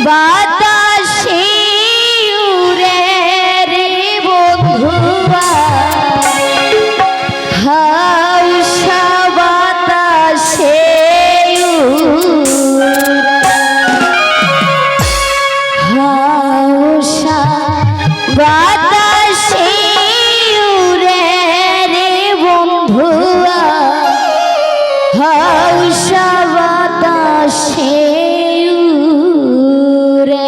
বাতাসে উড়ে রে বন্ধুয়া হাওয়া বাতাসে হাওয়া বাতাসে উড়ে রে বন্ধুয়া হাওয়া বাতাসে উড়ে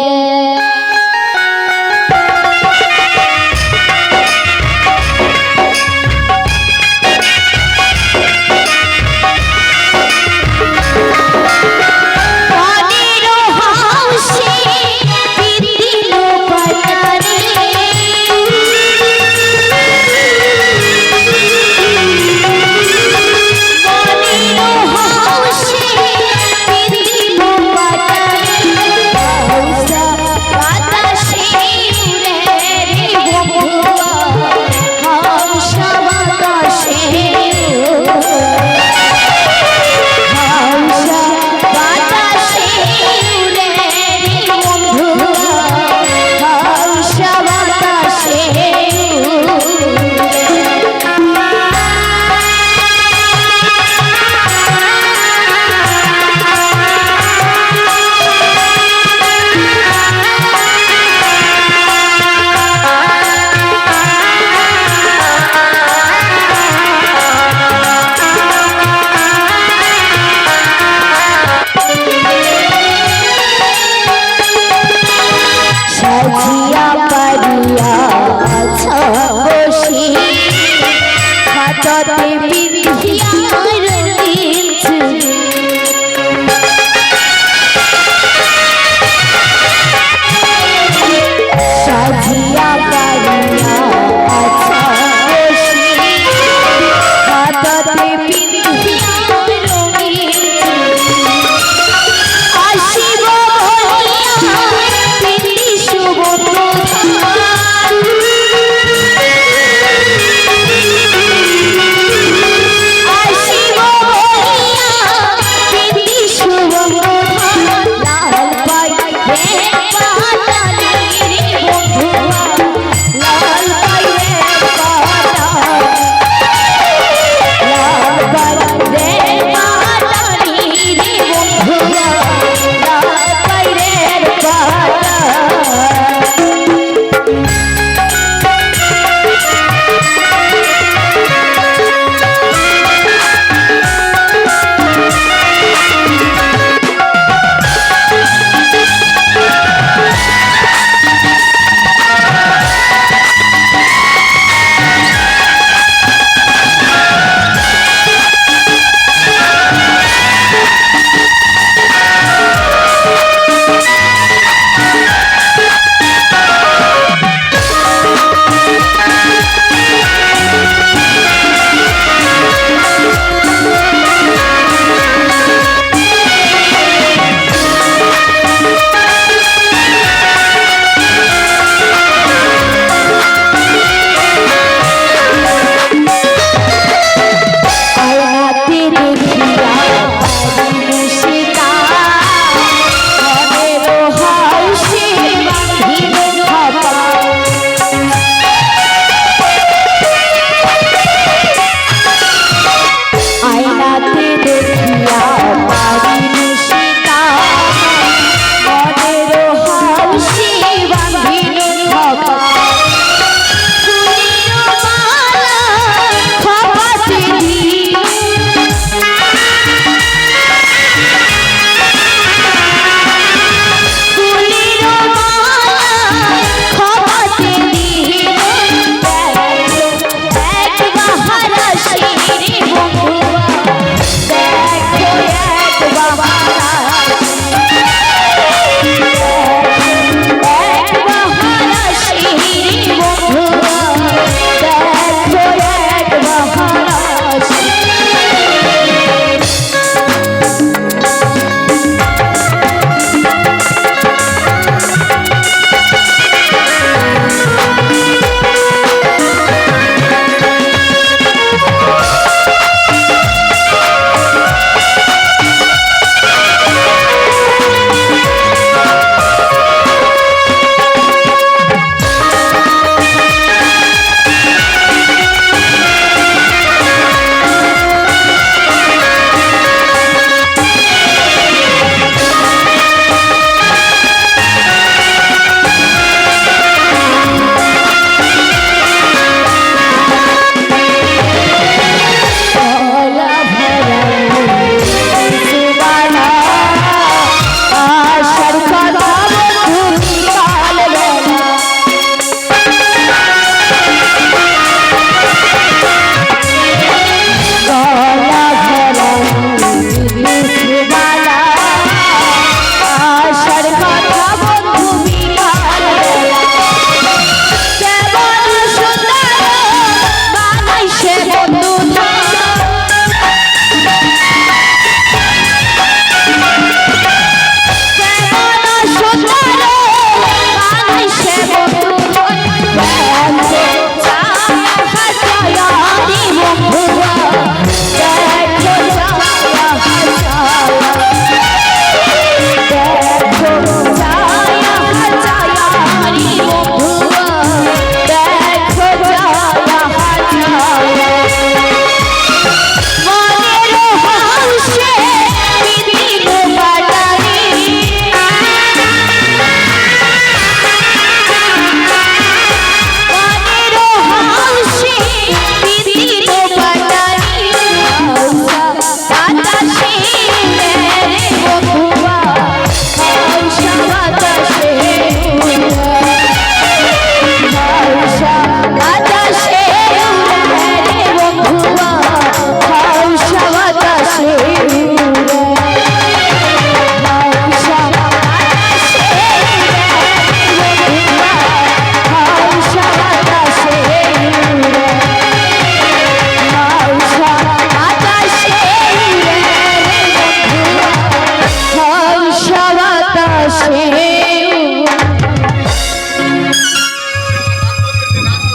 বাতাসে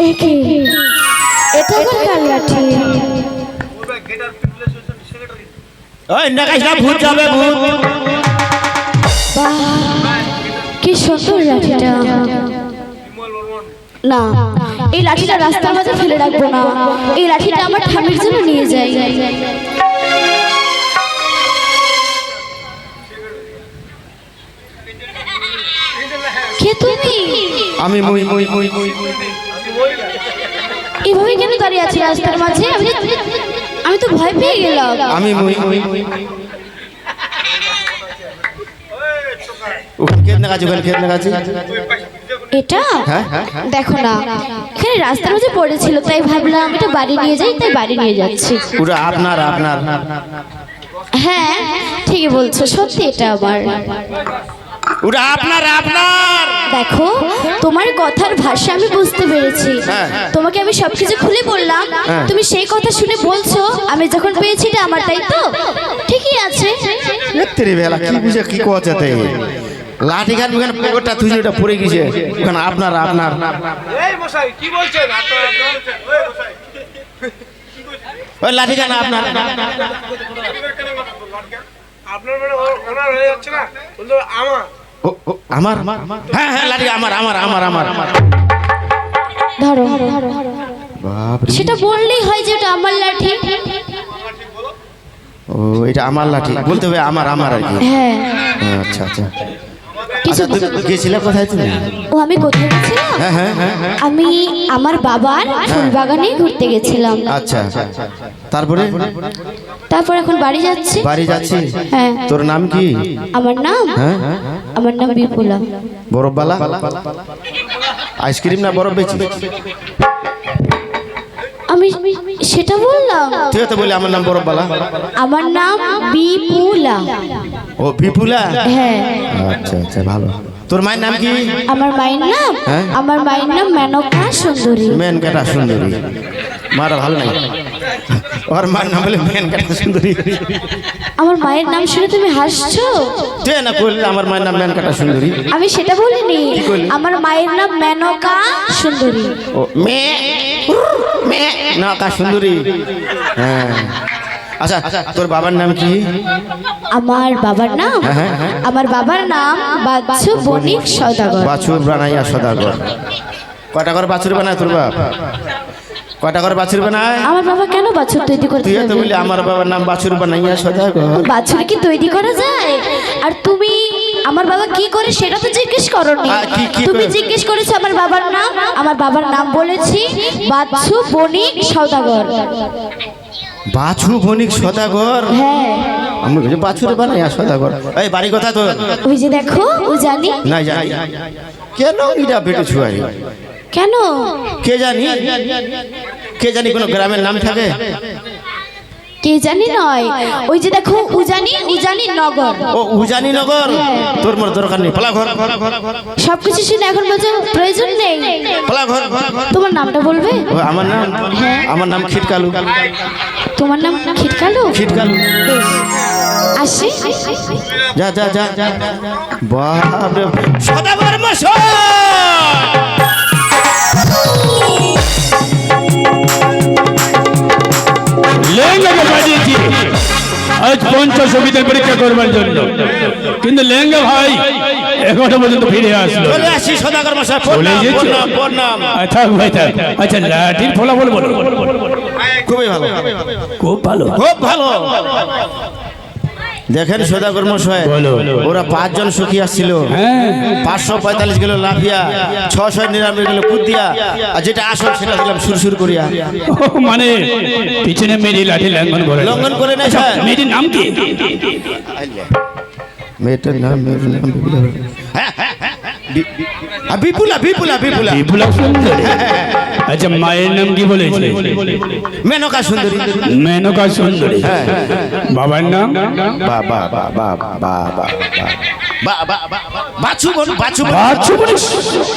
এটা আবার কার লাঠি? ওই নাকাইস না, ভূত যাবে ভূত। বাহ, কি সুন্দর লাঠিটা। না, এই লাঠিটা রাস্তার মাঝে ফেলে রাখবো না, এই লাঠিটা আমার ঠামির জন্য নিয়ে যাই। কে তুমি? আমি এভাবে কেন দাঁড়িয়ে আছি রাস্তার মাঝে? আমি তো ভয় পেয়ে গেলাম। আমি ওখানে খেত না গাছি, ওখানে খেত না গাছি। এটা হ্যাঁ। দেখো না, এখানে রাস্তার মাঝে পড়েছিল, তাই ভাবলাম এটা বাড়ি নিয়ে যাই, তাই বাড়ি নিয়ে যাচ্ছি। ওটা আপনার। হ্যাঁ, ঠিকই বলছো, সত্যি এটা আমার। ওটা আপনার। দেখো, তোমার কথার ভাষা আমি বুঝতে পেরেছি। হ্যাঁ। তোমাকে আমি সবকিছু খুলে বললাম, হ্যাঁ। তুমি সেই কথা শুনে বলছো আমি যখন পেয়েছি এটা আমার, তাই তো? ঠিকই আছে। তেরে বেলা কি বুঝে কি কোয়াতে লাঠি খান ওখানে পকেটটা তুই ওটা পড়ে গেছে ওখানে আপনার। এই মশাই কি বলছেন? ওই লাঠি খান আপনার। আপনার মানে ওনার হয়ে যাচ্ছে না, বলতো আমার। হ্যাঁ লাঠি আমার। ধরো, বাপরে, সেটা বললেই হয় যে ওটা আমার লাঠি। ও এটা আমার লাঠি বলতে হবে, আমার আর কি। হ্যাঁ, আচ্ছা। কিছু তুমি গেছিলে কোথায় তুমি? ও আমি কোথায় গেছিলাম? হ্যাঁ। আমি আমার বাবার ফুল বাগানে ঘুরতে গেছিলাম। আচ্ছা, তারপরে এখন বাড়ি যাচ্ছি। হ্যাঁ। তোর নাম কি? আমার নাম হ্যাঁ বিপুলা। বরফবালা আইসক্রিম না বরফ বেচি? আমি সেটা বললাম? ঠিক আছে, বলি আমার নাম বরফবালা। আমার নাম বিপুলা। ও বিপুলা। হ্যাঁ। আচ্ছা ভালো। তোর মায়ের নাম কি? আমার মায়ের নাম? হ্যাঁ? আমার মায়ের নাম মেনকা সুন্দরী। মেনকাটা সুন্দরী। মারা ভালো নাই, ওর মায়ের নাম বলে মেনকাটা সুন্দরী। আমার মায়ের নাম শুনে তুমি হাসছো? তুই না বললি আমার মায়ের নাম মেনকাটা সুন্দরী? আমি সেটা বলিনি, বললি? আমার মায়ের নাম মেনকা সুন্দরী। ও মেনকা সুন্দরী। হ্যাঁ। আচ্ছা, তোর বাবার নাম কি? আমার বাবার নাম? আমার বাবার নাম বাচ্চু বণিক সওদাগর। বাছুর বানাইয়া সদাগর। কয়টা করে বাছুর বানায় তোর বাপ? কয়টা করে বাছুর বানায়? আমার বাবা কেন বাছুর তৈরি করতে তুই তো যাবে? বললি আমার বাবার নাম বাছুর বানাইয়া সদাগর। বাছুর কি তৈরি করা যায়? আর তুমি আমার বাবা কি করে সেটা তো জিজ্ঞেস করোনি। কি তুমি করে? জিজ্ঞেস করেছো আমার বাবার নাম। আমার বাবার নাম বলেছি বাচ্চু বণিক সওদাগর। বাছু বণিক সদাগর? হ্যাঁ। আমি বলছি বাছুর বানাইয়া সদাগর। এই বাড়ি কথা তো? ওই যে দেখো, ও জানি। না জানি। কেন এটা বেটে ছুয়াই? কেন? কে জানি কোনো গ্রামের নাম থাকে? কে জানি নয়, ওই যে দেখো উজানি নগর। ও উজানি নগর। তোর মোর দরকার নেই, পালা ঘর। সবকিছু শুনে এখন বলছো প্রয়োজন নেই। পালা ঘর। তোমার নামটা বলবে? ও আমার নাম খিটকালু। তোমার নাম খিটকালু? বেশ, আসি। যা বাপ রে, সদাগর মশাই। লেহেঙ্গাকে বাজিয়েছি আজ পঞ্চশবিদের পরীক্ষা করবার জন্য, কিন্তু লেহেঙ্গা ভাই এখনো পর্যন্ত ফিরে আসলো। চলে আসি সদাগর মশাই। চলে গেছে? প্রণাম। থাক ভাই থাক। আচ্ছা, লাঠির ফলাফল বলো। খুবই ভালো, খুব ভালো। দেখেন সদাগর মশাই, বলো। ওরা 5 জন সখী আসছিল। হ্যাঁ। 545 গেল লাফিয়া, 699 গেল কুদিয়া, আর যেটা আসল সেটা দিলাম সুরসুর করিয়া। মানে পিছনে মেরি লাঠি লঙ্ঘন করে নাই স্যার। মেয়েটির নাম কি? মেয়েটার নাম বিপুলা। বিপুলা সুন্দরী। আচ্ছা, মায়ের নাম কি বলেছে? মেনকা সুন্দরী। মেনকা সুন্দরী। বাবার নাম? বাছু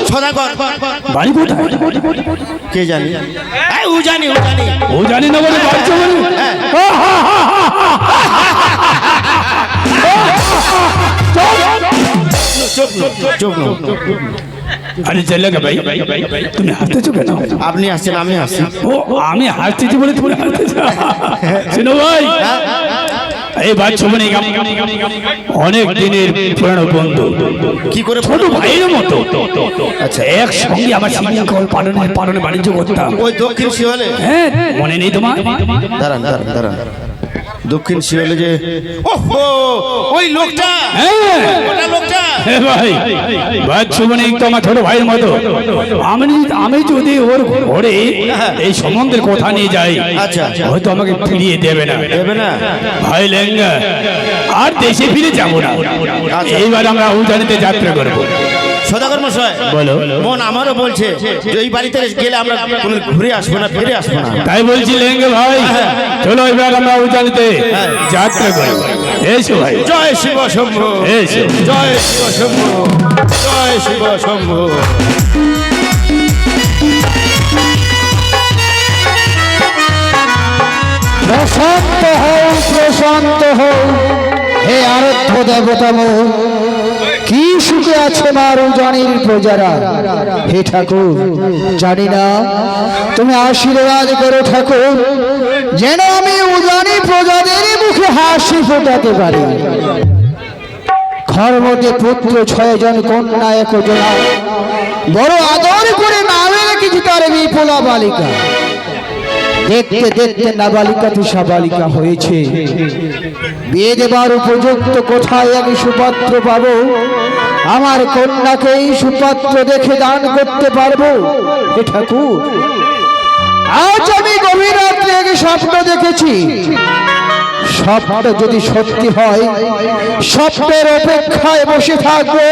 সদাগর। বাড়ি কোথায়? কে জানি? ও জানি না বলে বাচ্চা বলে। চোখ নো, চোখ নো। আরে লেঙ্গা ভাই তুমি হাসতেছো কেন? আপনি আসছেন, আমি আসছি। ও আমি হাসতেছি বলে তুমি হাসতেছো? শোনো ভাই, এই বাচ্চা মানে অনেক দিনের পুরানো বন্ধু, কি করে ছোট ভাইয়ের মতো। আচ্ছা, একসঙ্গে আমার সিঙ্গল পালনে বাণিজ্য করতাম। ওই দক্ষিণ শিওলে? হ্যাঁ, মনে নেই তোমার? দাঁড়ান দাঁড়ান দাঁড়ান, দক্ষিণ শিওলে যে, ওহো ওই লোকটা, হ্যাঁ ওটা লোকটা। ভাই বাচ্চা মানে তো আমার ছোট ভাইয়ের মতো। আমি যদি ওর ঘরে এই সম্বন্ধের কথা নিয়ে যাই, আচ্ছা। হয়তো আমাকে ফিরিয়ে দেবে না। দেবে না? ভাই লেঙ্গা, আর দেশে ফিরে যাবো না। আচ্ছা। এইবার আমরা উজানিতে যাত্রা করবো। সদাগর মশাই, বলো। মন আমারও বলছে যে ওই বাড়িতে গেলে আমরা কোনো ঘুরে আসবো না, ফিরে আসবো না। তাই বলছি লেঙ্গে ভাই, চলো এবার আমরা উজানিতে যাত্রা করবো। এসো ভাই। জয় শিব শম্ভু, এসো। জয় শিব শম্ভু, জয় শিব শম্ভু। প্রশান্ত হও, প্রশান্ত হও, হে আরাধ্য দেবতা মোর, কি সুখে আছে মার উজানির প্রজারা। হে ঠাকুর, জানি না তুমি আশীর্বাদ করো ঠাকুর, যেন আমি উজানি প্রজাদের মুখে হাসি ফোটাতে পারি। ঘর মধ্যে পুত্র 6 জন, কন্যা 1 জোড়া, বড় আদর করে নামে রেখেছি তার বিপুলা বালিকা। দেখতে দেখতে নাবালিকা তো সাবালিকা হয়েছে। বিয়ে দেবার উপযুক্ত কোথায় আমি সুপাত্র পাবো? আমার কন্যাকেই সুপাত্র দেখে দান করতে পারবো। হে ঠাকুর, আজ আমি গভীর রাত্রে এক স্বপ্ন দেখেছি। স্বপ্নটা যদি সত্যি হয়, স্বপ্নের অপেক্ষায় বসে থাকবো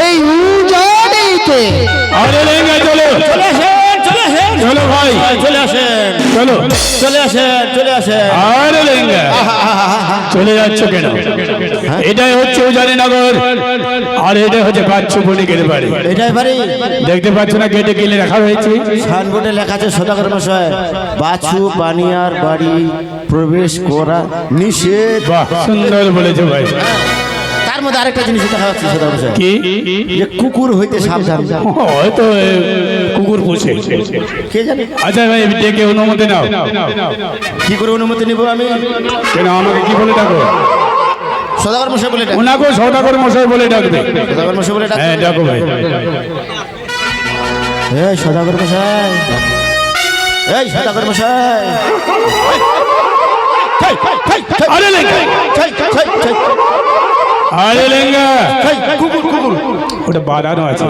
এই উজানিতে। আরে লেঙ্গা চলো, চলে আসেন, চলে আসেন, চলো ভাই, চলে আসেন, চলো। চলে আসেন, চলে আসেন। আরে লেঙ্গা চলে যাচ্ছ কেন? এটাই হচ্ছে উজানি নগর, আর এটাই হচ্ছে বাচ্চু বণিকের বাড়ি। এটাই বাড়ি? দেখতে পাচ্ছ না গেটে গেলে রাখা হয়েছে? সাইনবোর্ডে লেখা আছে সদাগর মশাই, বাছু বানিয়ার বাড়ি প্রবেশ করা নিষেধ। বাহ, সুন্দর বলেছো ভাই। তার মধ্যে আরেকটা জিনিস দেখা যাচ্ছে সদাগর মশাই, কি? যে কুকুর হইতে সাবধান। হয়তো কুকুর পুষে। কে জানে? আচ্ছা ভাই, ডেকে অনুমতি নাও। কি করে অনুমতি নিব আমি? কেন আমাকে কি বলে ডাকো? সদাগর মশাই বলে ডাক। ওনাকে সদাগর মশাই বলে ডাকবে। সদাগর মশাই বলে ডাক। হ্যাঁ, ডাকো ভাই। এই সদাগর মশাই, এই সদাগর মশাই। আরে লেঙ্গা, আরে লেঙ্গা, কুকুর, কুকুর। ওটা বাঁধানো আছে,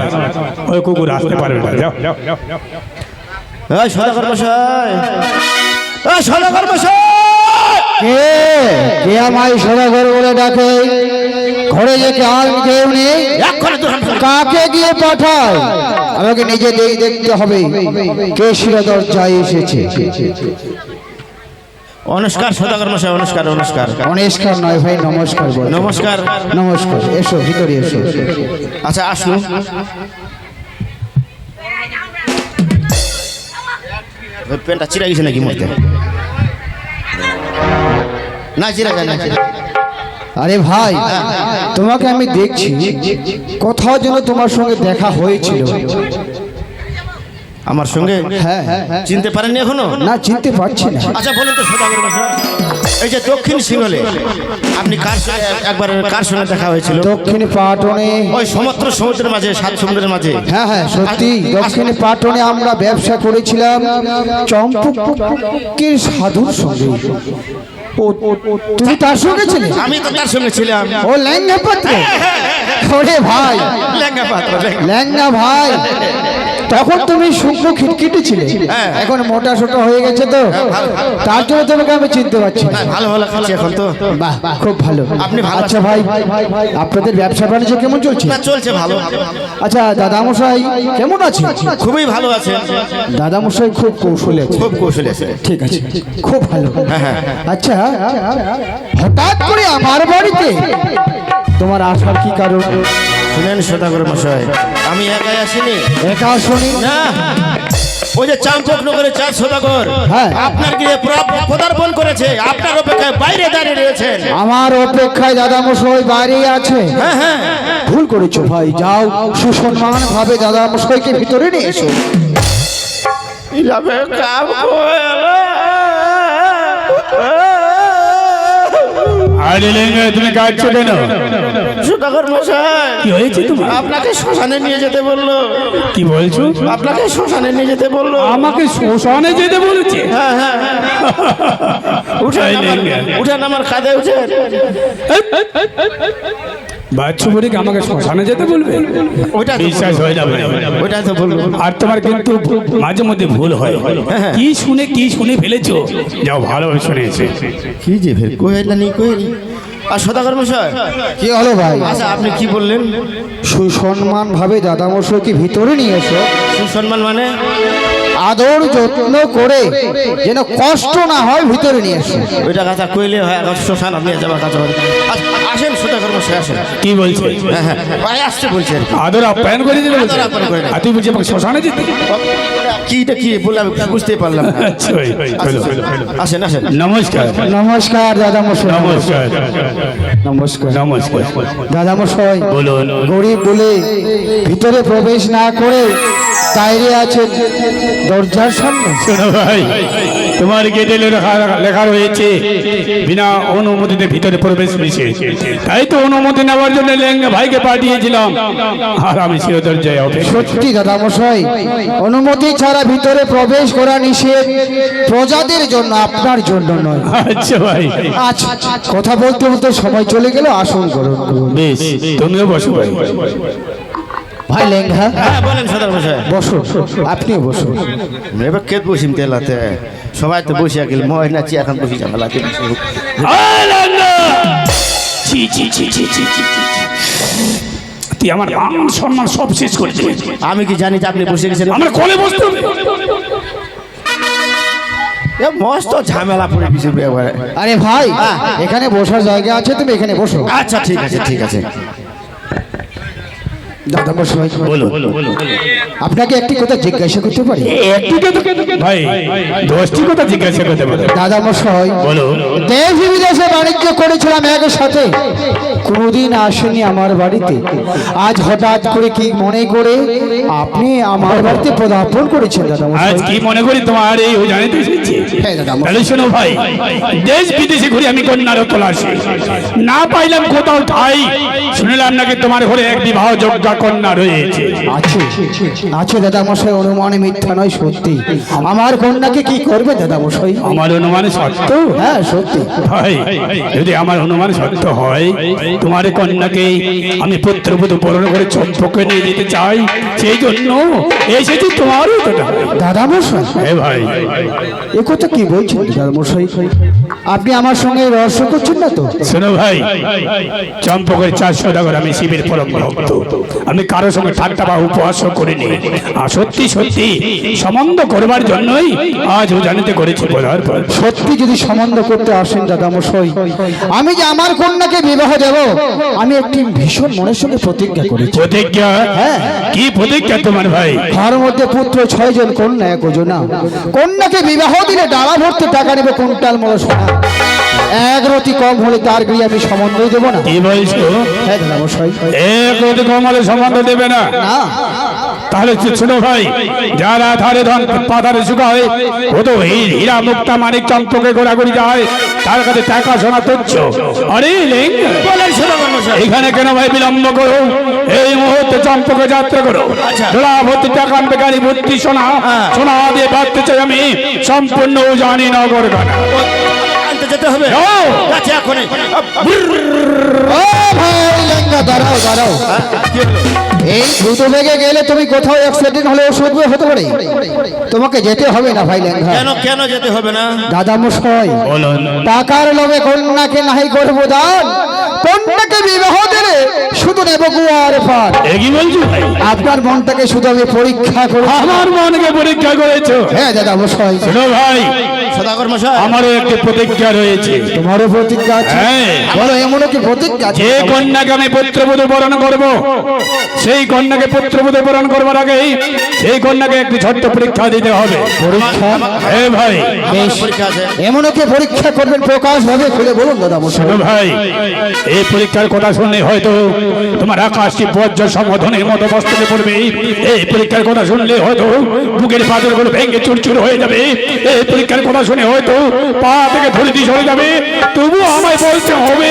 ওই কুকুর আসতে পারবে না। যাও। এই সদাগর মশাই, এই সদাগর মশাই। কে কে আমায় সদাগর বলে ডাকে? ঘরে যে কেউ নেই, এক্ষণে তো কাকে গিয়ে পাঠায়? আমাকে নিজে দেখতে হবে কে শিরা দরজায় এসেছে। নমস্কার সদাগর মশাই, নমস্কার, নমস্কার। অনেস্কার নয় ভাই, নমস্কার বল। নমস্কার, নমস্কার, এসো ভিতরে এসো। আচ্ছা আসুন। পেনটা চিরা গেছে নাকি মধ্যে? না চিরা যায় না। আরে ভাই, তোমাকে আমি দেখছি, কোথাও যেন তোমার সঙ্গে দেখা হয়েছিল। আমার সঙ্গে? হ্যাঁ, চিনতে পারেননি এখনো? না, চিনতে পারছি না। আচ্ছা বলুন তো সদাগর মশাই, এই যে দক্ষিণ সিংহলে আপনি একবার কার সঙ্গে দেখা হয়েছিল? দক্ষিণ পাটনে। ওই সমুদ্রের মাঝে, 7 সমুদ্রের মাঝে। হ্যাঁ হ্যাঁ, সত্যি দক্ষিণ পাটনে আমরা ব্যবসা করেছিলাম চম্পকের সাধুর সঙ্গে। ও তুমি তার সঙ্গে ছিলে? আমি তো তার সঙ্গে ছিলাম। ও ল্যাংড়া পাত্র? ওরে ভাই, লেঙ্গা পাত্র, ল্যাংড়া ভাই, তখন তুমি শুকনো খিটখিটে ছিলে, এখন মোটা সোটা হয়ে গেছে তো, তার জন্য তোমাকে আমি চিনতে পারছি না। ভালো ভালো খাচ্ছি এখন তো। বাহ, খুব ভালো। আপনি ভালো আচ্ছা ভাই, আপনাদের ব্যবসা বাণিজ্য কেমন চলছে? না, চলছে ভালো। আচ্ছা দাদামশাই কেমন আছে? খুবই ভালো আছে। দাদামশাই খুব কৌশলী আছে। খুব কৌশলী আছে। ঠিক আছে, খুব ভালো। হ্যাঁ। আচ্ছা, হঠাৎ করে আমার বাড়িতে তোমার আসার কি কারণ? শুনেন সদাগর মশাই, আমি একাই আসিনি একা শুনি না, ওই যে চাম্পকনগরের চাঁদ সদাগর হ্যাঁ। আপনার গৃহে পদার্পণ করেছে, আপনার অপেক্ষায় বাইরে দাঁড়িয়ে রয়েছেন। আমার অপেক্ষায় দাদামশাই বাইরে আছে। হ্যাঁ হ্যাঁ, ভুল করেছো ভাই, যাও সুসম্মান ভাবে দাদামশাইকে ভিতরে নিয়ে এসো। যাবে কাম আরে লেঙ্গা তুমি কাঁদছো কেন? সদাগর মশাই, কি হয়েছে তোমার? আপনাকে শ্মশানে নিয়ে যেতে বললো। কি বলছো? আপনাকে শ্মশানে নিয়ে যেতে বললো। আমাকে শ্মশানে যেতে বলেছে? হ্যাঁ হ্যাঁ, উঠেন আমার কাঁধে উঠেন। বাচ্চু বলে কি আমাকে শ্মশানে যেতে বলবে? ওইটা তো বিশ্বাস হয় না ভাই। ওইটাই তো বলবো। আর তোমার কিন্তু মাঝে মধ্যে ভুল হয়। কি শুনে ফেলেছো? যাও ভালোভাবে শুনেছে। কি যে ফের কোহেলা নি কোহেলি। আর সদাগর মশাই, কি হলো ভাই? আচ্ছা আপনি কি বললেন? সুসম্মান ভাবে দাদামশাইকে ভিতরে নিয়ে এসো। সুসম্মান মানে? আদর যত্ন করে যেন কষ্ট না হয় ভিতরে নিয়ে এসো। ওইটা কথা কইলে হয়, এখন শ্মশান নিয়ে যাবার কাছে আসেন সদাগর মশাই আসেন। কি বলছে? হ্যাঁ হ্যাঁ, ভাই আসছে বলছে আর কি। আদর আপ্যায়ন করে দিবে বলছে? আদর আপ্যায়ন করে দিবে। আর তুই বলছি আমাকে শ্মশানে যেতে? কিটা কি বলে আমি বুঝতেই পারলাম না। আচ্ছা, চলো, চলো। আসেন আসেন। নমস্কার। নমস্কার দাদামশাই। নমস্কার। নমস্কার। নমস্কার। দাদামশাই, বলুন। গরিব বলে ভিতরে প্রবেশ না করে বাইরে আছেন দরজার সামনে। শোনো ভাই, তোমার গেটে লেখা রয়েছে বিনা অনুমতিতে ভিতরে প্রবেশ নিষেধ। তাই তো অনুমতি নেওয়ার জন্য লেঙ্গা ভাইকে পাঠিয়েছিলাম, আর আমি শিরোদরজায় অপেক্ষা। সত্যি দাদামশাই, অনুমতি ছাড়া ভিতরে প্রবেশ করা নিষেধ, প্রজাদের জন্য, আপনার জন্য নয়। আচ্ছা ভাই, আচ্ছা, কথা বলতে বলতে সময় চলে গেল, আসন গ্রহণ করুন। বেশ, তুমিও বসো ভাই। ভাই লেঙ্গা, হ্যাঁ বলেন সদাগর মশাই। বসো, আপনিও বসুন। এবার কেত বসিম তেলাতে, সবাই তো বসিয়া গেল, মহিনা চি এখন বসি ঝামেলাতে। আয় লেঙ্গা! ছি, ছি, ছি, ছি, ছি, ছি, ছি। তুই আমার মান সম্মান সব শেষ করে দিলি। আমি কি জানি যে আপনি বসে গেছেন? আমরা কোলে বসতে হবে। এ মস্ত ঝামেলা পড়ে গেছে একবারে। আরে ভাই, এখানে বসার জায়গা আছে, তুমি এখানে বসো। আচ্ছা ঠিক আছে ঠিক আছে। দাদামশাই, বলো। আপনাকে একটি কথা জিজ্ঞাসা করতে পারি? ভাই, 10টি কথা জিজ্ঞাসা করতে পারো। দাদামশাই, বলো। দেশ বিদেশে বাণিজ্য করেছিলাম একসাথে, সাথে কোনোদিন আসেনি আমার বাড়িতে। আজ হঠাৎ করে কি মনে করে আপনি আমার বাড়িতে পদার্পণ করেছেন দাদামশাই? আজ কি মনে করি তোমার এই জানিতে এসেছি? হ্যাঁ দাদামশাই। তাহলে শোনো ভাই, দেশ বিদেশে ঘুরে আমি কন্যার তলাশি না পাইলাম কোথাও ঠাই। শুনলাম নাকি তোমার ঘরে এক বিবাহ যোগ্য কন্যা রয়েছে। আছে আছে দাদামশাই, অনুমানে মিথ্যা নয়, সত্যি। আমার কন্যাকে কি করবে দাদামশাই? আমার অনুমান সত্য? হ্যাঁ সত্যি। ভাই, যদি আমার অনুমান সত্য হয়, তোমার কন্যাকে আমি পুত্রবধূ বরণ করে চম্পকে নিয়ে যেতে চাই। সেই জন্য এসেছি তোমারও কথা। দাদামশাই, হ্যাঁ ভাই। এ কথা কি বলছেন দাদামশাই? আপনি আমার সঙ্গে রহস্য করছেন না তো? শোনো ভাই, চম্পকের 4 সওদাগর আমি শিবের পরম ভক্ত। আমি কারো সঙ্গে ঠাট্টা বা উপহাস করিনি। আর সত্যি সত্যি সম্বন্ধ করবার জন্যই আজ ও জানিতে করেছি বলার পর। সত্যি যদি সম্বন্ধ করতে আসেন দাদামশাই, আমি যে আমার কন্যাকে বিবাহ দেব, আমি একটি ভীষণ মনের সঙ্গে প্রতিজ্ঞা করেছি। প্রতিজ্ঞা? হ্যাঁ। কি প্রতিজ্ঞা তোমার ভাই? ঘর মধ্যে পুত্র 6 জন, কন্যা 1 জনা। কন্যাকে বিবাহ দিলে ডালা ভর্তি টাকা নেবে, কুইন্টাল মতো সোনা। 1 রতি কম হলে তার গৃহে আমি সম্বন্ধই দেবো না। কি বলছো? হ্যাঁ দাদামশাই। এক রতি কমালে সম্বন্ধ দেবে না? না। তাহলে শোনো ভাই, যারা ধারে ধন পাথারে শুকায়, ও তো হীরা মুক্তা মানিক চম্পকে ঘোরাঘুরি যায়, তার কাছে টাকা সোনা তুচ্ছ। আরে লিঙ্গ, এখানে কেন ভাই বিলম্ব করো? এই মুহূর্তে চম্পকে যাত্রা করো। ধরা ভর্তি টাকা আনবে, গাড়ি ভর্তি সোনা। সোনা দিয়ে বাঁধতে চাই আমি সম্পূর্ণ জানি নগর গানা। আনতে যেতে হবে। আচ্ছা এখনই। ও ভাই লেঙ্গা, দাঁড়াও দাঁড়াও। এই দ্রুত বেগে গেলে তুমি কোথাও অ্যাক্সিডেন্ট হলে অসুখ হতে পারে। তোমাকে যেতে হবে না ভাই লেঙ্গা। কেন কেন যেতে হবে না? দাদামশাই, টাকার লোভে কন্যাকে নাহি করবো দান, কন্যাকে বিবাহ দিলে শুধু নেব গো আর পার। এ কি বলছো ভাই? আপনার মনটাকে শুধু আমি পরীক্ষা করি। আমার মনকে পরীক্ষা করেছো? হ্যাঁ দাদা মশাই। শোনো ভাই, সদাগর মশাই, আমারও একটি প্রতিজ্ঞা রয়েছে। তোমারও প্রতিজ্ঞা আছে? হ্যাঁ। বলো এমন কি প্রতিজ্ঞা আছে? যে কন্যাকে আমি পুত্রবধূ বরণ করব, সেই কন্যাকে পুত্রবধূ বরণ করবার আগেই সেই কন্যাকে একটি ছোট্ট পরীক্ষা দিতে হবে। পরীক্ষা? হ্যাঁ ভাই। বেশ, পরীক্ষা আছে। এমন কি পরীক্ষা করবেন প্রকাশ ভাবে খুলে বলুন দাদা মশাই। শোনো ভাই, এই পরীক্ষার কথা শুনলে হয়তো তোমার আকাশটি বজ্র সমধনের মতো বস্ত্রে পড়বে। এই পরীক্ষার কথা শুনলে হয়তো বুকের পাথরগুলো ভেঙে চুরচুর হয়ে যাবে। এই পরীক্ষার কথা শুনে হয়তো পা থেকে ধরিতে সরে যাবে। তবুও আমায় বলতে হবে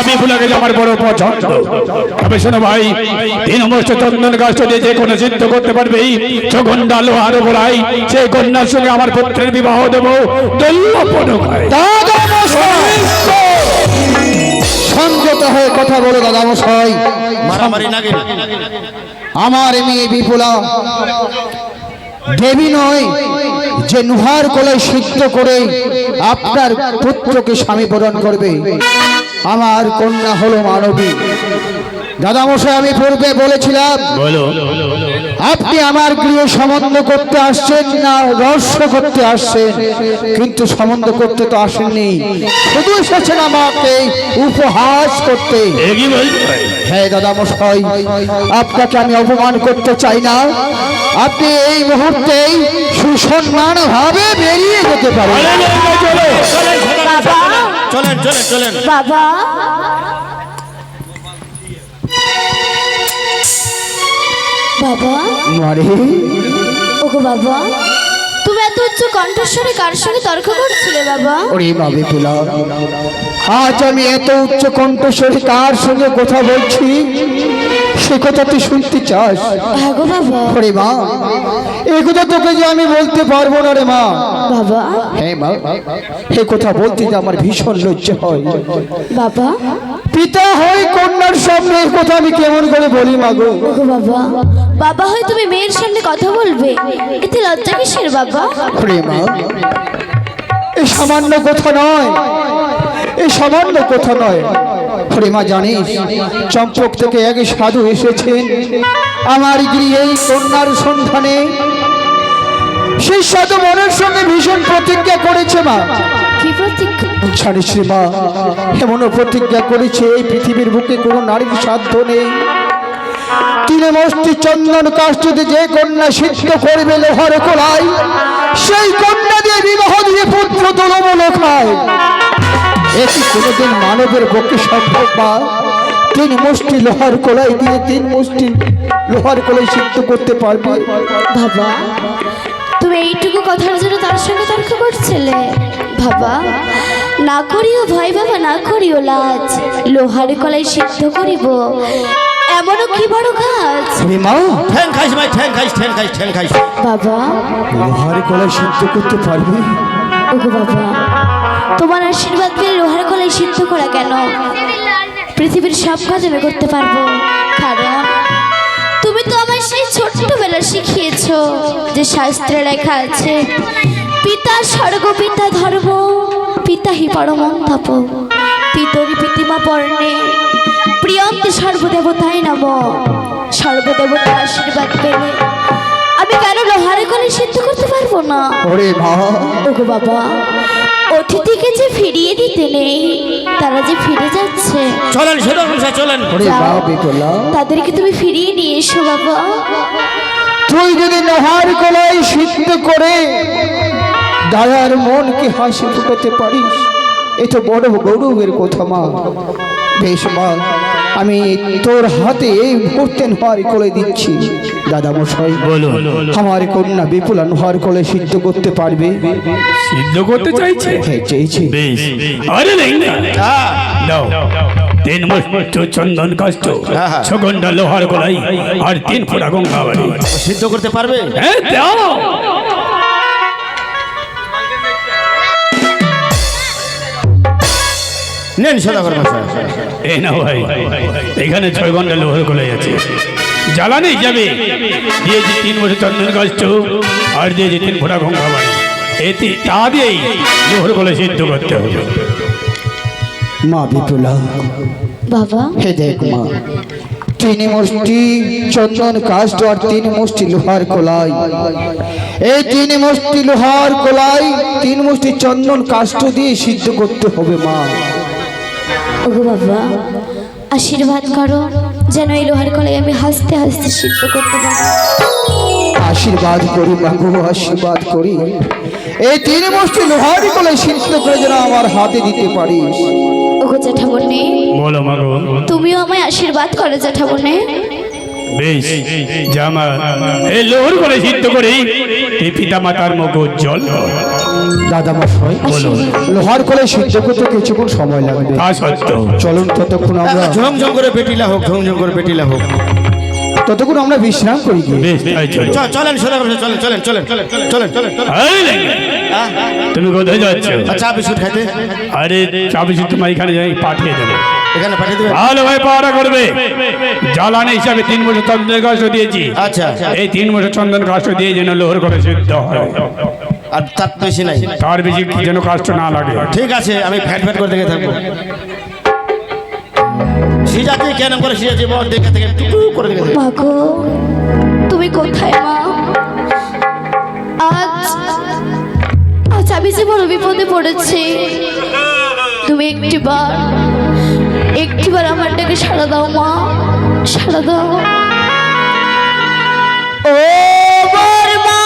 বিপুলাকে যে আমার বড় পছন্দ। তবে শোনো ভাই, 3 মস্ত চন্দন গাছ দিয়ে যে কোনো সিদ্ধ করতে পারবে ছগন্ডা লোহার গোড়াই, সেই কন্যার সঙ্গে আমার পুত্রের বিবাহ দেবো। দাদা মশাই সংযত হয়ে কথা বলো দাদা মশাই। মারামারি নাকি? আমার মেয়ে বিপুলা দেবী নয় যে নুহার কোলায় সিদ্ধ করে আপনার পুত্রকে স্বামী বরণ করবে। আমার কন্যা হলো মানবী। দাদা মশাই, আমি পূর্বে বলেছিলাম বলো, আপনি আমার গৃহ সম্বন্ধ করতে আসছেন না রহস্য করতে আসছেন, কিন্তু সম্বন্ধ করতে তো আসেননি, শুধু এসেছেন আমাকে উপহাস করতে। এ কি বলছো ভাই? হ্যাঁ দাদা মশাই, আপনাকে আমি অপমান করতে চাই না। আপনি এই মুহূর্তেই সুসম্মান ভাবে বেরিয়ে যেতে পারেন। আরে লঙ্কা চলো। বাবা, চলেন চলেন চলেন। বাবা, বাবা, মারে ওগো বাবা, তুমি এত উচ্চ কণ্ঠস্বরে কার সঙ্গে তর্ক করছিলে বাবা? ওরে বাবে তুলা, আজ আমি এত উচ্চ কণ্ঠস্বরে কার সঙ্গে কথা বলছি সে কথা তুই শুনতে চাস? হ্যাঁ গো বাবা। ওরে মা, এই কথা তোকে যে আমি বলতে পারবো না রে মা। বাবা, হ্যাঁ মা, এই কথা বলতে যে আমার ভীষণ লজ্জা হয়। বাবা, পিতা হয়ে কন্যার সামনে এই কথা আমি কেমন করে বলি মা গো? ওগো বাবা, বাবা হয় তুমি মেয়ের সামনে কথা বলবে, এতে লজ্জা কিসের বাবা? ওরে মা, এই সামান্য কথা নয়, এই সামান্য কথা নয়। ওরে মা, জানিস চম্পক থেকে এক সাধু এসেছেন আমার গৃহে কন্যার সন্ধানে। সেই সাধু মনের সঙ্গে ভীষণ প্রতিজ্ঞা করেছে মা। কি প্রতিজ্ঞা? জানিস রে মা, এমনও প্রতিজ্ঞা করেছে এই পৃথিবীর বুকে কোনো নারীর সাধ্য নেই 3 মস্তি চন্দন কাষ্ঠতে যে কন্যা সিদ্ধ করবে লোহার কোলায়, সেই কন্যা দিয়ে বিবাহ দিয়ে পুত্র তোলমূল খায়। এটি কোনোদিন মানবের পক্ষে সম্ভব না। 3 মুষ্টি লোহার কোলায় দিয়ে 3 মুষ্টি লোহার কোলায় সিদ্ধ করতে পারবে? বাবা, তুমি এইটুকু কথার জন্য তার সঙ্গে তর্ক করছিলে? বাবা, না করিও ভয় বাবা, না করিও লাজ, লোহার কলাই সিদ্ধ করিব এমনও কি বড় কাজ? মা, ঠ্যাং খাইস ভাই, ঠ্যাং খাইস, ঠ্যাং খাইস, ঠ্যাং খাইস। বাবা, লোহার কোলায় সিদ্ধ করতে পারবে? ওগো বাবা, তোমার আশীর্বাদ পেয়ে লোহার কলাই সিদ্ধ করা কেন, পৃথিবীর সব কাজ আমি করতে পারবো। কারণ তুমি তো আমায় সেই ছোট্টবেলা শিখিয়েছো যে শাস্ত্রে লেখা আছে, পিতা স্বর্গ পিতা ধর্ম, পিতা হি পরম তপ, পিতরি পিতিমা পর্ণে প্রিয়ন্তে সর্বদেবতাই নম। সর্বদেবতার আশীর্বাদ পেলে আমি কেন লোহারে কলাই সিদ্ধ করতে পারবো না? ওরে মা, ওগো বাবা, অতিথিকে যে ফিরিয়ে দিতে নেই, তারা যে ফিরে যাচ্ছে, চলেন সদাগর মশাই চলেন। ওরে যাও, মা বিপুলা, তাদেরকে তুমি ফিরিয়ে নিয়ে এসো বাবা। তুই যদি লোহার কোলায় সিদ্ধ করে দায়ার মনকে হাসি ফুটাতে পারিস, এ তো বড় গৌরবের কথা মা। বেশ মা, আমি তোর হাতে এই মুহূর্তে নোহার কোলে দিচ্ছি। দাদা মশাই, বলো। আমার কন্যা বিপুলা নোহার কোলে সিদ্ধ করতে পারবে? সিদ্ধ করতে চাইছে? হ্যাঁ, চেয়েছি। বেশ, আরে লেঙ্গা দাও। 3 মস্ত চন্দন কাষ্ঠ, হ্যাঁ। 6 ঘন্টা লোহার গোলাই আর 3 ফোঁটা গঙ্গা বাড়ি। সিদ্ধ করতে পারবে? হ্যাঁ দাও। নেন সদাগর মশাই। এই না ভাই, এখানে 6 ঘন্টা লোহার গোলাই আছে, জ্বালানি যাবে। দিয়েছি 3 বছর চন্দন কাষ্ঠ আর দিয়েছি 3 ফোঁটা গঙ্গা বাড়ি। এতে তা দিয়েই লোহার গোলাই সিদ্ধ করতে হবে। মা বিপুলা, বাবা, হে দেখ মা, তিন মুষ্টি চন্দন কাষ্ঠ আর তিন মুষ্টি লোহার কলাই। এই তিন মুষ্টি লোহার কলাই তিন মুষ্টি চন্দন কাষ্ঠ দিয়ে সিদ্ধ করতে হবে মা। ওগো বাবা, আশীর্বাদ করো যেন এই লোহার কলাই আমি হাসতে হাসতে সিদ্ধ করতে পারি। আশীর্বাদ করি বাবু, আশীর্বাদ করি এই তিন মুষ্টি লোহার কলাই সিদ্ধ করে যেন আমার হাতে দিতে পারিস। ওগো জ্যাঠামণি, বলো মাগো। তুমিও আমায় আশীর্বাদ করো জ্যাঠামণি। বেশ, জামা এই লোহর করে সিদ্ধ করে এই পিতা মাতার মুখ উজ্জ্বল কর। দাদা মশাই, বলো। লোহার কলাই সিদ্ধ করতে কিছুক্ষণ সময় লাগবে। তা সত্য। চলুন ততক্ষণ আমরা ঝমঝম করে বেটিলা হোক, ঝমঝম করে বেটিলা হোক। ততক্ষণ আমরা বিশ্রাম করি গিয়ে। বেশ, তাই চলো। চলেন সোজা করে চলেন চলেন চলেন চলেন চলেন চলেন চলেন। এই লেঙ্গা, তুমি কোথায় যাচ্ছ? চা বিস্কুট খাইতে আরে চা বিস্কুট তোমার এখানে যাই পাঠিয়ে দেবো। এখানে পাঠিয়ে দেবেন? ভালো ভাই পাওয়াটা করবে। জ্বালানি হিসাবে 3 বছর চন্দন কাষ্ঠ দিয়েছি। আচ্ছা। এই 3 বছর চন্দন কাষ্ঠ দিয়ে যেন লোহর করে সিদ্ধ হয়, আর তার বেশি নাই? তার বেশি যেন কাষ্ঠ না লাগে। ঠিক আছে, আমি ফ্যাট ফ্যাট করে দেখে থাকবো। সিজাতে কেন করে সিজাতে বল দেখে থেকে টুকু করে দেখে থাকবো। মা গো, তুমি কোথায় মা? আজ আজ আমি যে বড় বিপদে পড়েছি। তুমি একটিবার আমার ডাকে সাড়া দাও মা, সাড়া দাও। ও বর্মা,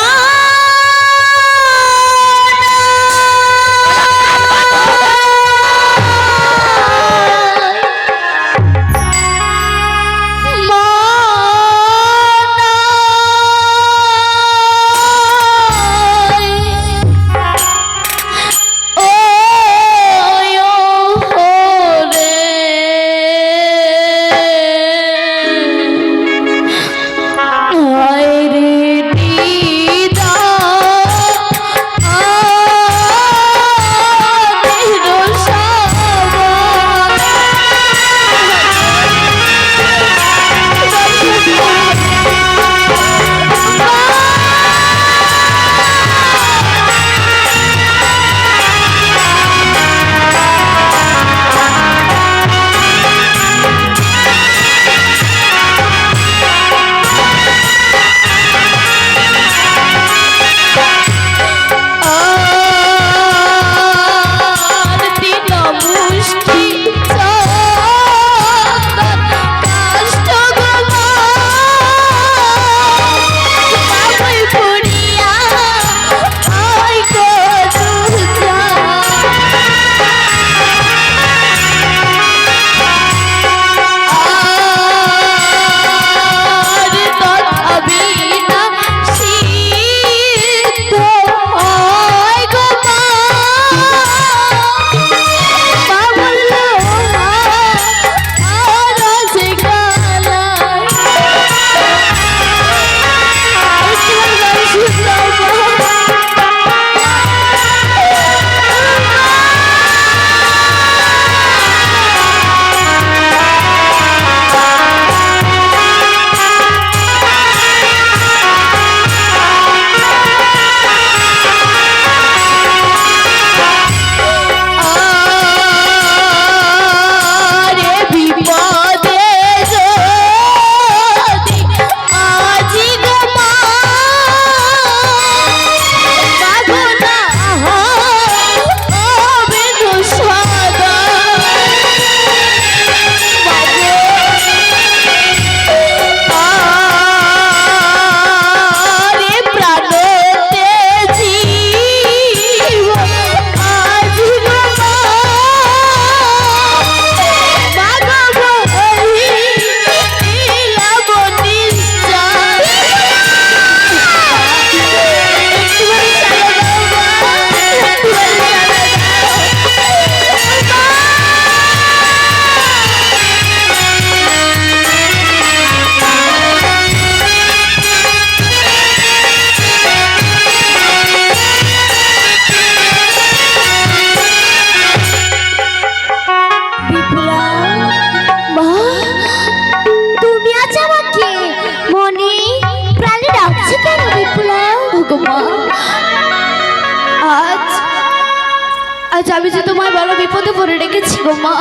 আজ আমি যে তোমায় বড় বিপদে পড়ে রেখেছি গো মা।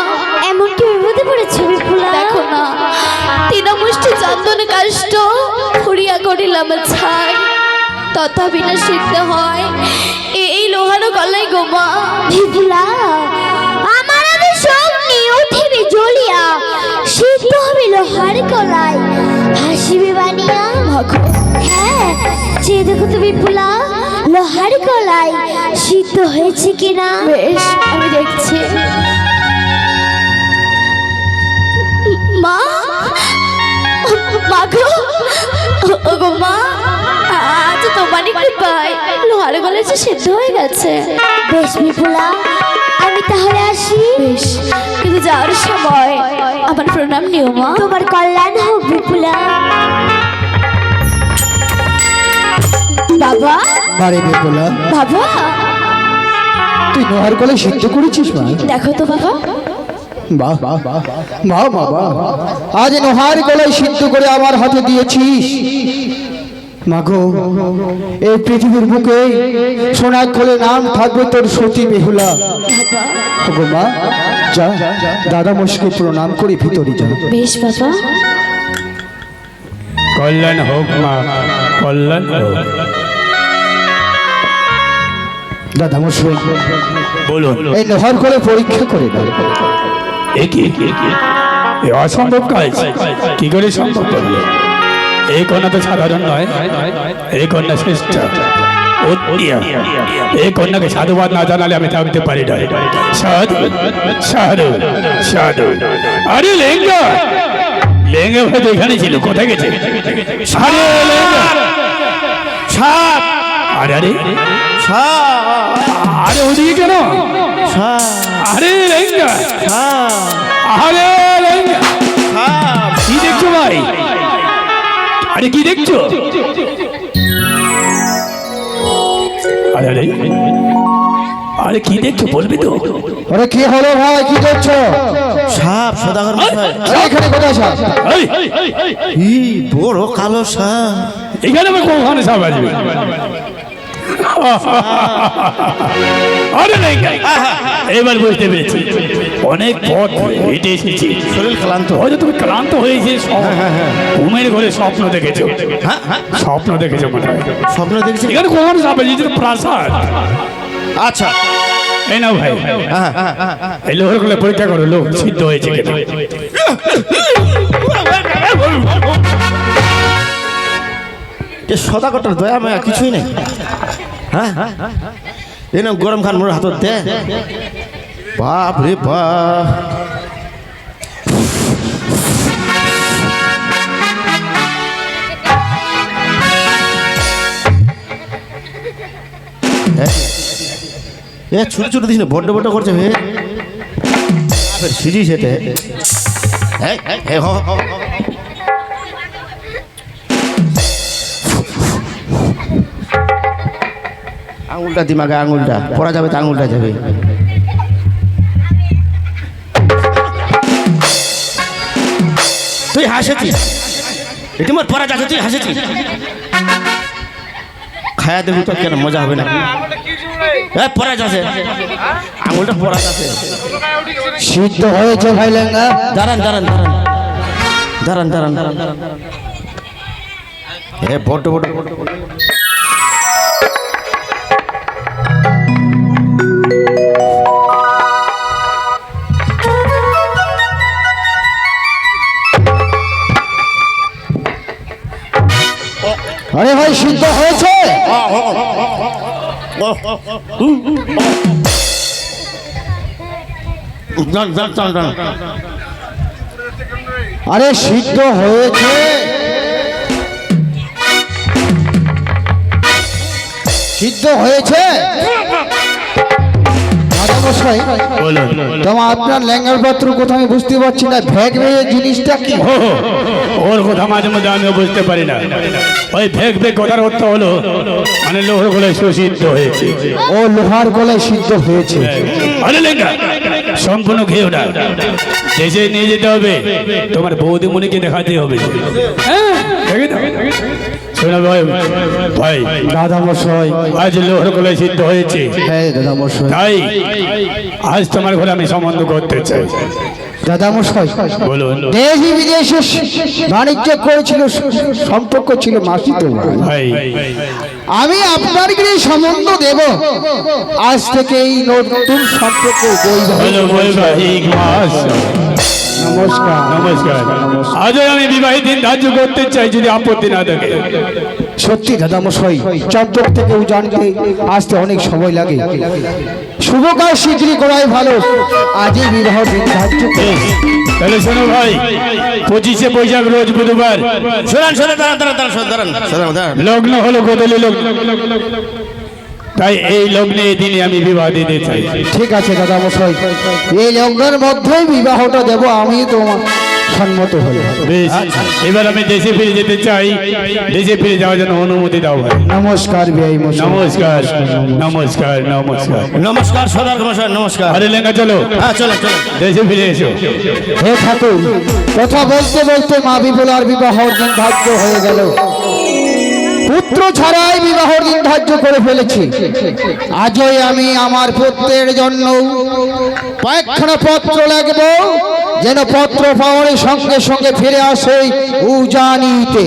এমন কি বিপদে পড়েছো বিপুলা? দেখো না, তৃণমূল চন্দন কাষ্ট ফুরিয়া করিলাম ছাই, তথাপি না সিদ্ধ হয় এই লোহার গলায় গোমা। বিপুলা, আমার আমি সঙ্গে উঠিবে জ্বলিয়া, সিদ্ধ হবে লোহার কলাই, হাসিবে বানিয়া। হ্যাঁ, যে দেখো তো বিপুলা, লোহার কলাই সিদ্ধ হয়েছে কিনা। বেশ, আমি দেখছি। মা, মাগো, ওগো মা, আজ তোমারই কৃপায় লোহার গলায় যে সিদ্ধ হয়ে গেছে। বেশ বিপুলা, আমি তাহলে আসি। বেশ, কিন্তু যাওয়ার সময় আমার প্রণাম নিও মা। তোমার কল্যাণ হোক বিপুলা। বাবা, বারে বিপুলা, বাবা, তুই লোহার কলাই সিদ্ধ করেছিস মা? দেখো তো বাবা। বাহ বাহ বাহ বাহ বাবা, আজ লোহার কলাই সিদ্ধ করে আমার হাতে দিয়েছিস। মাগো, এই পৃথিবীর বুকে সোনার খোলে নাম থাকবে তোর সতী বেহুলা। গো মা, যা দাদা মশকে প্রণাম করে ভিতরে যা। বেশ বাবা। কল্যাণ হোক মা, কল্যাণ হোক। দাদা মশাই, বলুন। এই লোহার কলে পরীক্ষা করে দাও। এ কি এ অসম্ভব কাজ, কি করে সম্ভব করলো? এই কন্যা তো সাধারণ নয়, এই কন্যা শ্রেষ্ঠ। এই কন্যাকে সাধুবাদ না জানালে আমি থাকতে পারি না। সাধু সাধু সাধু। আরে লেঙ্গা, লেঙ্গা ভাই তো এখানে ছিল, কোথায় গেছে? আরে লেঙ্গা, সাপ আরে আরে সাপ আরে ওদিকে কেন? সাপ আরে লেঙ্গা, সাপ আরে লেঙ্গা, সাপ। কি দেখছো ভাই? আরে কি দেখছো? আরে আরে আরে কি দেখছো বলবি তো? আরে কি হলো ভাই, কি দেখছো? সাপ সদাগর মশাই। আরে এখানে কোথায় সাপ? এই, ই বড় কালো সাপ। এখানে আমার কোনখানে সাপ আসবে? আরে লেঙ্গা, এবার বুঝতে পেরেছি, অনেক পথ হেঁটে এসেছি, শরীর ক্লান্ত। হয়তো তুমি ক্লান্ত হয়েছে। ঘুমের ঘরে স্বপ্ন দেখেছো, হ্যাঁ হ্যাঁ, স্বপ্ন দেখেছো মনে হয়। স্বপ্ন দেখছি। এখানে কোন সাপ আছে? প্রাসাদ। আচ্ছা, এই নাও ভাই, এই লোহার গুলো পরীক্ষা করো, লোক সিদ্ধ হয়েছে কিনা। এ সদাগরটার দয়া মায়া কিছুই নেই। হ্যাঁ, এ নাম গরম খান মোর হাতত দে। বাপ রে বাপ, এ ছোট ছোট দিস না, বড্ড বড্ড করছে হে। সিজি সেতে আঙুলটা দিমাগে, আঙুলটা পড়া যাবে তো আঙুলটা যাবে। তুই হাসেছিস, এটি মোর পড়া যাচ্ছে, তুই হাসেছিস। খায়া দেখবি তো কেন মজা হবে না। পড়া যাচ্ছে, আঙুলটা পড়া যাচ্ছে। সিদ্ধ হয়েছে ভাই লেঙ্গা। দাঁড়ান দাঁড়ান দাঁড়ান দাঁড়ান দাঁড়ান দাঁড়ান দাঁড়ান। এ বড্ড বড্ড আরে ভাই, সিদ্ধ হয়েছে। আরে সিদ্ধ হয়েছে, সিদ্ধ হয়েছে। মশাই, তোমার আপনার ল্যাঙ্গার পাত্র কোথাও আমি বুঝতে পারছি না। ভেগ ভেগে জিনিসটা কি? ওর কথা মাঝে মধ্যে আমিও বুঝতে পারি না। ওই ভেগ ভেগ কথার অর্থ হলো মানে লোহার গলায় সুসিদ্ধ হয়েছে। ও লোহার গলায় সিদ্ধ হয়েছে। আরে লেঙ্গা, সম্পূর্ণ খেয়েও না, দেশে নিয়ে যেতে হবে, তোমার বৌদিমণিকে দেখাতে হবে। হ্যাঁ, দেখে দাও। শোনো ভাই, ভাই দাদা মশাই, আজ লোহার গলায় সিদ্ধ হয়েছে, হ্যাঁ দাদা মশাই, তাই আজ তোমার ঘরে আমি সম্বন্ধ করতে চাই। দাদামশাই, বলুন দেশি বিদেশে বাণিজ্য করেছিল, সম্পর্ক ছিল মাসিত ভাই। ভাই। আমি আপনার গৃহে সম্বন্ধ দেব, আজ থেকে এই নতুন সম্পর্ক হলো বৈবাহিক মাস। নমস্কার। নমস্কার। আজ আমি বিবাহিত দিন ধার্য করতে চাই, যদি আপত্তি না থাকে। সত্যি দাদামশাই, চম্পক থেকে জানতে আসতে অনেক সময় লাগে, শুভ কাজ শীঘ্রই করাই ভালো। আজই বিবাহ দিন ধার্য করুন। তাহলে শোনো ভাই, 25শে বৈশাখ রোজ বুধবার শোনান শোনান, দাঁড়ান। লগ্ন হলো গোদলি লগ্ন, তাই এই লগ্নে এই দিনে আমি বিবাহ দিতে চাই। ঠিক আছে দাদামশাই, এই লগ্নের মধ্যেই বিবাহটা দেব, আমি তোমার সম্মত হল। বেশ, এবার আমি দেশে ফিরে যেতে চাই। দেশে ফিরে যাওয়ার জন্য অনুমতি দাও ভাই। নমস্কার বিআই মশাই। নমস্কার নমস্কার নমস্কার। নমস্কার সদার মশাই, নমস্কার। আরে লেঙ্গা চলো, হ্যাঁ চলো চলো। দেশে ফিরে এসো। হে ঠাকুর, কথা বলতে বলতে মা বিপুলার বিবাহর দিন ধার্য হয়ে গেল। পুত্র ছাড়াই বিবাহর দিন ধার্য করে ফেলেছি। আজই আমি আমার পুত্রের জন্য কয়েকখানা পত্র লিখব, যেন পত্র পাওয়ার সঙ্গে সঙ্গে ফিরে আসে উজানিতে।